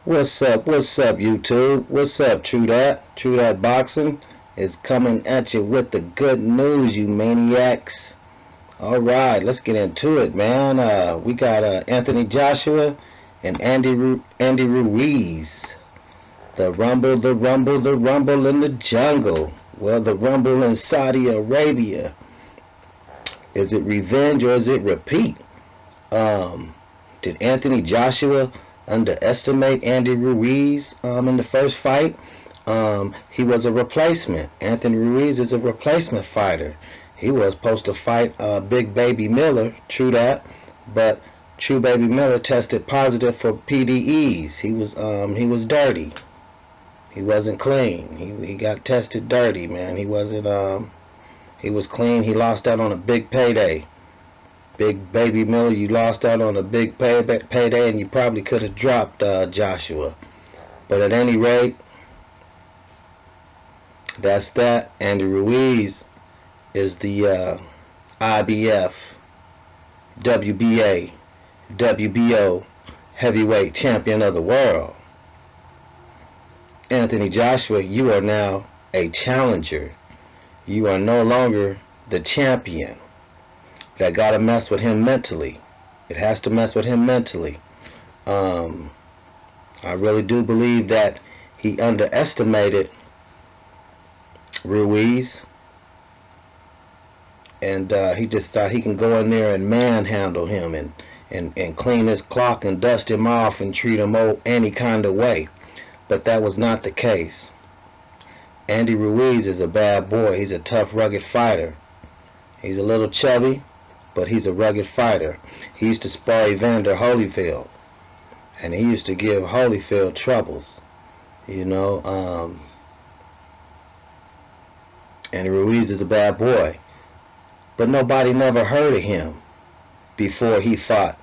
What's up, YouTube? What's up, True That? True That Boxing is coming at you with the good news, you maniacs. Alright, let's get into it, man. We got Anthony Joshua and Andy Ruiz. The rumble, the rumble, the rumble in the jungle. Well, the rumble in Saudi Arabia. Is it revenge or is it repeat? Did Anthony Joshua underestimate Andy Ruiz in the first fight? He was a replacement. Anthony Ruiz is a replacement fighter. He was supposed to fight Big Baby Miller, true that, but True Baby Miller tested positive for PDEs. He was dirty. He wasn't clean. He got tested dirty, man. He wasn't he was clean. He lost out on a big payday. Big Baby Miller, you lost out on a big payday, and you probably could have dropped Joshua. But at any rate, that's that. Andy Ruiz is the IBF, WBA, WBO heavyweight champion of the world. Anthony Joshua, you are now a challenger. You are no longer the champion. That gotta mess with him mentally. It has to mess with him mentally. I really do believe that he underestimated Ruiz, and he just thought he can go in there and manhandle him and clean his clock and dust him off and treat him any kind of way. But that was not the case. Andy Ruiz is a bad boy. He's a tough, rugged fighter. He's a little chubby, but he's a rugged fighter. He used to spar Evander Holyfield, and he used to give Holyfield troubles, you know. And Ruiz is a bad boy, but nobody never heard of him before he fought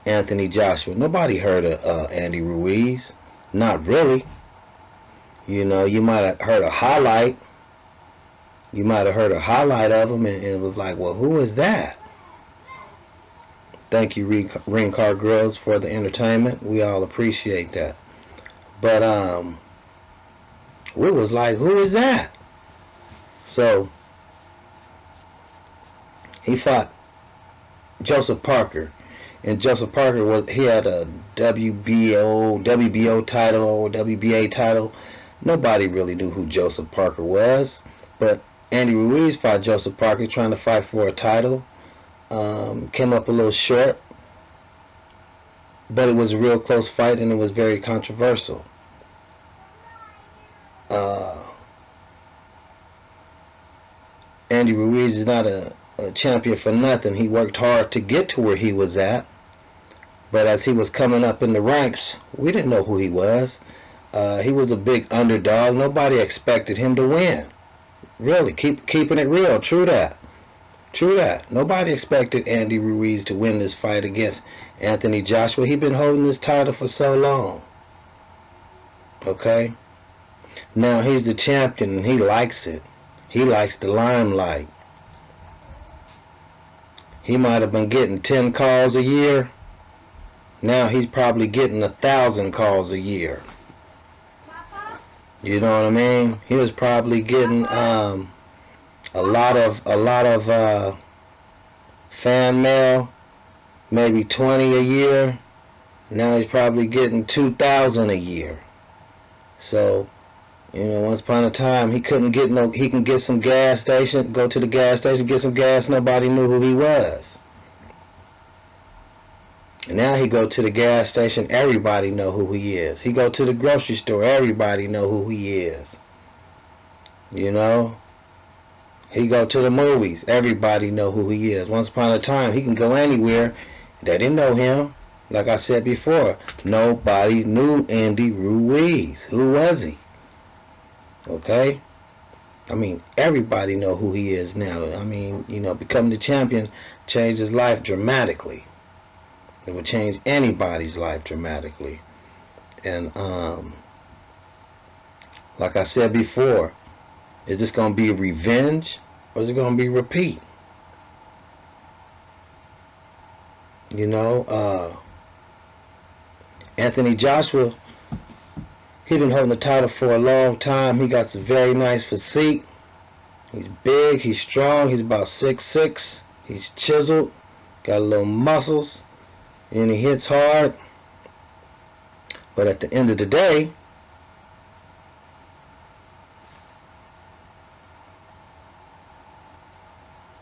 Anthony Joshua. Nobody heard of Andy Ruiz, not really. You know, you might have heard a highlight. You might have heard a highlight of him, and it was like, well, who is that? Thank you, Ring Car Girls, for the entertainment. We all appreciate that. But we was like, who is that? So he fought Joseph Parker, and Joseph Parker he had a WBO title or WBA title. Nobody really knew who Joseph Parker was, but Andy Ruiz fought Joseph Parker trying to fight for a title. Came up a little short, but it was a real close fight, and it was very controversial. Andy Ruiz is not a champion for nothing. He worked hard to get to where he was at, but as he was coming up in the ranks, we didn't know who he was. He was a big underdog. Nobody expected him to win. Really, keeping it real. True that. True that. Nobody expected Andy Ruiz to win this fight against Anthony Joshua. He's been holding this title for so long. Okay? Now he's the champion and he likes it. He likes the limelight. He might have been getting 10 calls a year. Now he's probably getting 1,000 calls a year. You know what I mean? He was probably getting a lot of fan mail, maybe 20 a year. Now he's probably getting 2,000 a year. So, you know, once upon a time he couldn't get he can get some gas station, go to the gas station, get some gas, nobody knew who he was. And now he go to the gas station, everybody know who he is. He go to the grocery store, everybody know who he is. You know? He go to the movies, everybody know who he is. Once upon a time, he can go anywhere. They didn't know him. Like I said before, nobody knew Andy Ruiz. Who was he? Okay? I mean, everybody know who he is now. I mean, you know, becoming the champion changed his life dramatically. It would change anybody's life dramatically. And like I said before, is this going to be a revenge or is it going to be a repeat? You know, Anthony Joshua He's been holding the title for a long time. He got some very nice physique. He's big, he's strong, he's about 6'6". He's chiseled, got a little muscles, and he hits hard. But at the end of the day,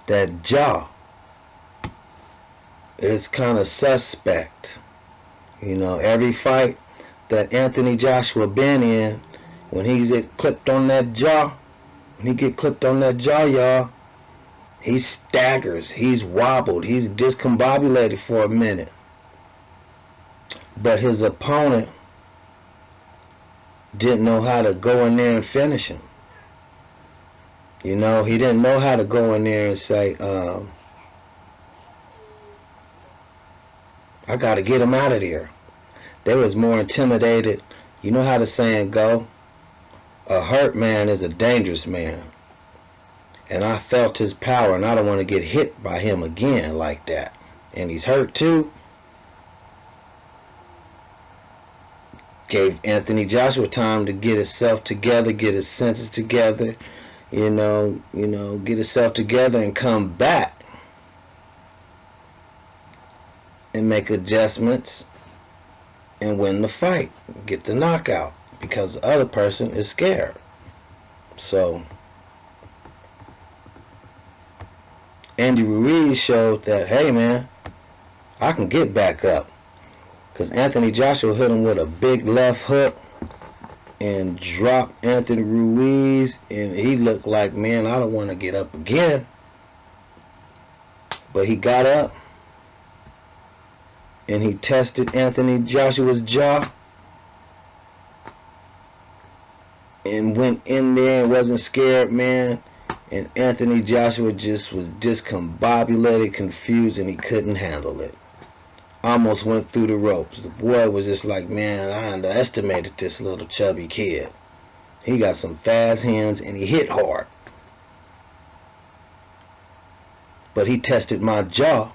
that jaw is kind of suspect. You know, every fight that Anthony Joshua been in, when he get clipped on that jaw, y'all, he staggers, he's wobbled, he's discombobulated for a minute. But his opponent didn't know how to go in there and finish him. You know, he didn't know how to go in there and say, I got to get him out of there. They was more intimidated. You know how the saying go? A hurt man is a dangerous man. And I felt his power, and I don't want to get hit by him again like that. And he's hurt too. Gave Anthony Joshua time to get himself together, get his senses together, you know, get himself together and come back and make adjustments and win the fight, get the knockout, because the other person is scared. So Andy Ruiz showed that, hey man, I can get back up, because Anthony Joshua hit him with a big left hook and dropped Anthony Ruiz, and he looked like, man, I don't want to get up again. But he got up and he tested Anthony Joshua's jaw and went in there and wasn't scared, man. And Anthony Joshua just was discombobulated, confused, and he couldn't handle it. Almost went through the ropes. The boy was just like, man, I underestimated this little chubby kid. He got some fast hands and he hit hard. But he tested my jaw,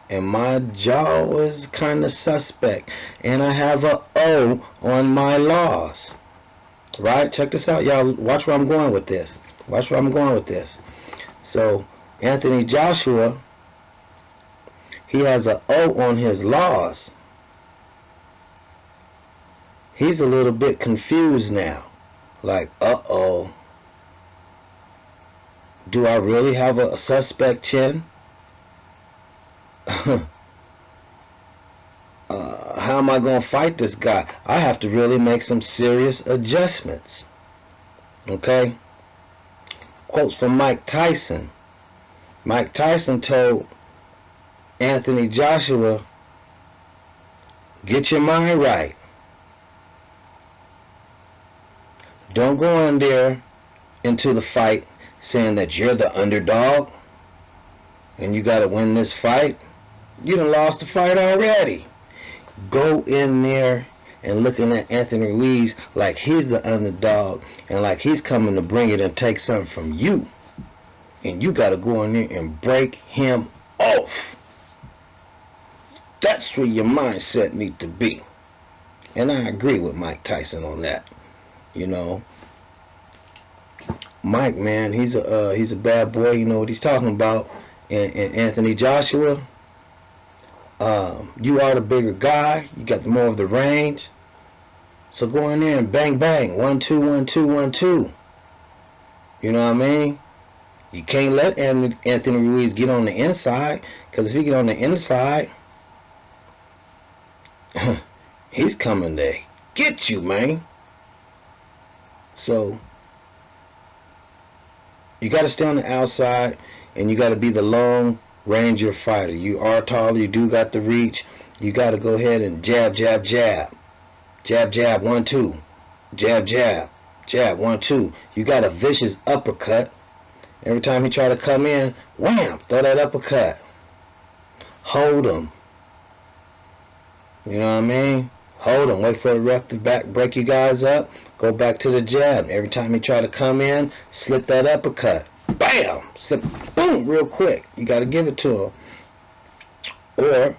and my jaw was kind of suspect. And I have a O on my loss. Right? Check this out, y'all. Watch where I'm going with this. Watch where I'm going with this. So, Anthony Joshua, he has an O on his loss. He's a little bit confused now. Like, uh-oh. Do I really have a suspect chin? How am I going to fight this guy? I have to really make some serious adjustments. Okay? Quotes from Mike Tyson. Mike Tyson told Anthony Joshua, get your mind right. Don't go in there into the fight saying that you're the underdog and you got to win this fight. You done lost the fight already. Go in there and looking at Anthony Ruiz like he's the underdog and like he's coming to bring it and take something from you. And you got to go in there and break him off. That's where your mindset need to be. And I agree with Mike Tyson on that. You know, Mike, man, he's a bad boy. You know what he's talking about. And Anthony Joshua, you are the bigger guy. You got more of the range. So go in there and bang, bang. 1, 2, 1, 2, 1, 2. You know what I mean? You can't let Anthony Ruiz get on the inside, because if he get on the inside, he's coming to get you, man. So you got to stay on the outside, and you got to be the long ranger fighter. You are taller, you do got the reach. You got to go ahead and jab, jab, jab. Jab, jab, 1, 2. Jab, jab, jab, 1, 2. You got a vicious uppercut. Every time he try to come in, wham, throw that uppercut. Hold him. You know what I mean? Hold him. Wait for the ref to break you guys up. Go back to the jab. Every time he try to come in, slip that uppercut. Bam! Slip, boom, real quick. You got to give it to him. Or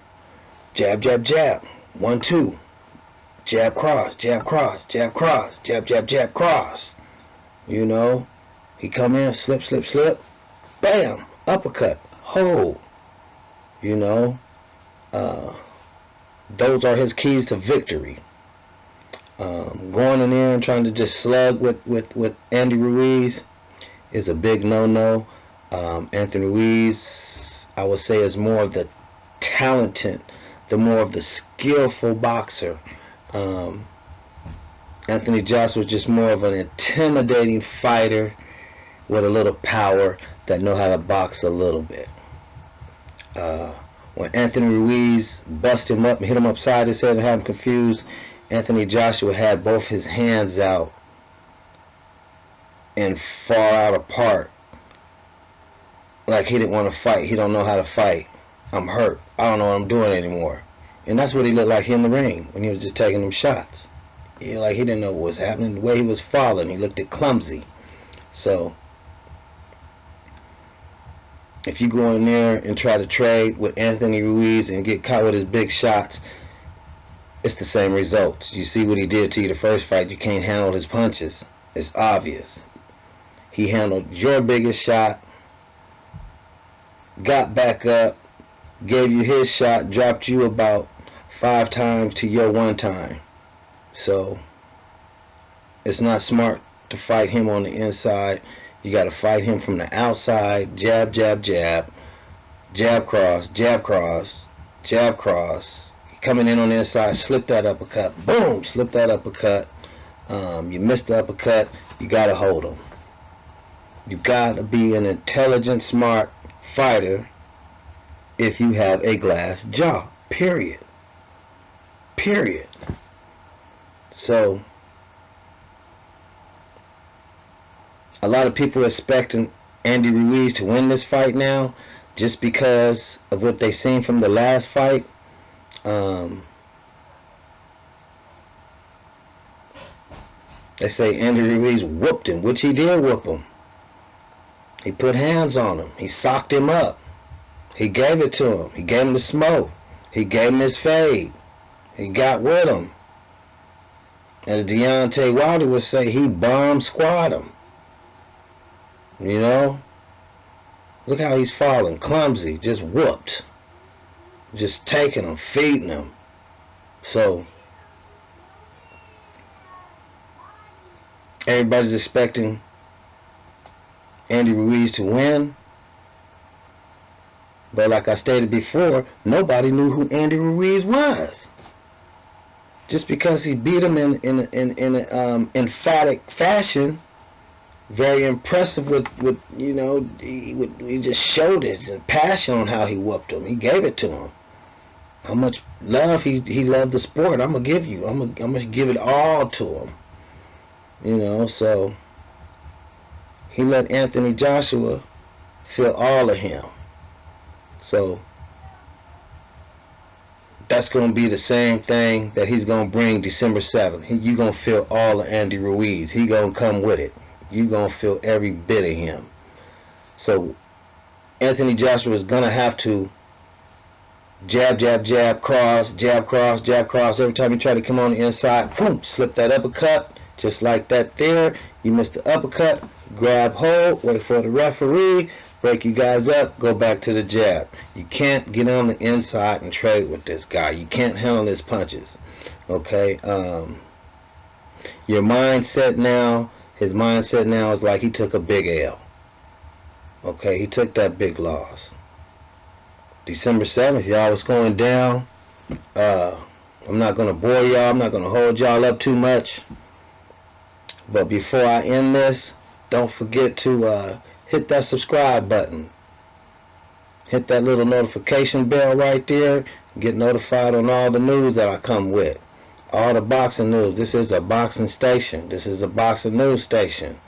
jab, jab, jab. 1, 2. jab, cross, jab, cross, jab, cross, jab, jab, jab, cross. You know, he come in, slip, slip, slip, bam, uppercut, hold. You know, those are his keys to victory. Going in there and trying to just slug with Andy Ruiz is a big no-no. Anthony Ruiz, I would say, is more of the talented, more of the skillful boxer. Anthony Joshua was just more of an intimidating fighter with a little power that know how to box a little bit. When Anthony Ruiz busted him up and hit him upside his head and had him confused, Anthony Joshua had both his hands out and far out apart. Like he didn't want to fight. He don't know how to fight. I'm hurt. I don't know what I'm doing anymore. And that's what he looked like in the ring when he was just taking them shots. Like he didn't know what was happening. The way he was falling, he looked clumsy. So if you go in there and try to trade with Anthony Ruiz and get caught with his big shots, it's the same results. You see what he did to you the first fight. You can't handle his punches. It's obvious. He handled your biggest shot, got back up, gave you his shot, dropped you about 5 times to your 1 time. So it's not smart to fight him on the inside. You got to fight him from the outside. Jab, jab, jab. Jab, cross, jab, cross, jab, cross. Coming in on the inside, slip that uppercut. Boom, slip that uppercut. You missed the uppercut. You got to hold him. You got to be an intelligent, smart fighter if you have a glass jaw. Period. Period. So a lot of people are expecting Andy Ruiz to win this fight now just because of what they seen from the last fight. They say Andy Ruiz whooped him, which he did whoop him. He put hands on him. He socked him up. He gave it to him. He gave him the smoke. He gave him his fade. He got with him. And Deontay Wilder would say he bomb squad him. You know? Look how he's falling. Clumsy. Just whooped. Just taking him. Feeding him. So everybody's expecting Andy Ruiz to win. But like I stated before, nobody knew who Andy Ruiz was. Just because he beat him in an emphatic fashion, very impressive with you know, he just showed his passion on how he whooped him. He gave it to him. How much love he loved the sport. I'm gonna give you. I'm gonna give it all to him. You know, so he let Anthony Joshua feel all of him. So that's going to be the same thing that he's going to bring December 7th. You're going to feel all of Andy Ruiz. He's going to come with it. You're going to feel every bit of him. So Anthony Joshua is going to have to jab, jab, jab, cross, jab, cross, jab, cross. Every time you try to come on the inside, boom, slip that uppercut. Just like that there. You missed the uppercut. Grab hold. Wait for the referee. Break you guys up. Go back to the jab. You can't get on the inside and trade with this guy. You can't handle his punches. Okay? Your mindset now, his mindset now is like he took a big L. Okay? He took that big loss. December 7th, y'all, it's going down. I'm not going to bore y'all. I'm not going to hold y'all up too much. But before I end this, don't forget to hit that subscribe button. Hit that little notification bell right there. Get notified on all the news that I come with. All the boxing news. This is a boxing station. This is a boxing news station.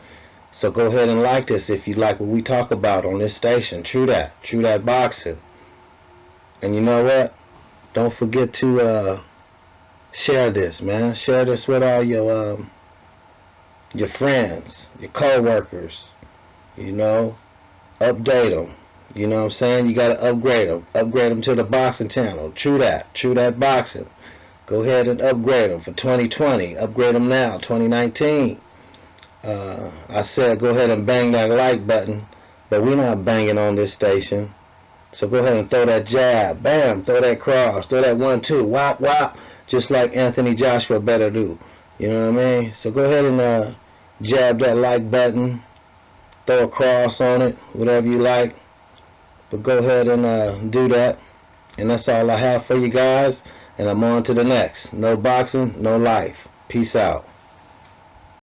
So go ahead and like this if you like what we talk about on this station. True that. True that boxing. And you know what? Don't forget to share this, man. Share this with all your friends, your co-workers, you know, update them, you know what I'm saying? You got to upgrade them to the boxing channel. True that boxing. Go ahead and upgrade them for 2020. Upgrade them now, 2019. I said go ahead and bang that like button, but we're not banging on this station. So go ahead and throw that jab, bam, throw that cross, throw that 1-2, whop, whop, just like Anthony Joshua better do. You know what I mean? So go ahead and jab that like button, throw a cross on it, whatever you like. But go ahead and do that. And that's all I have for you guys. And I'm on to the next. No boxing, no life. Peace out.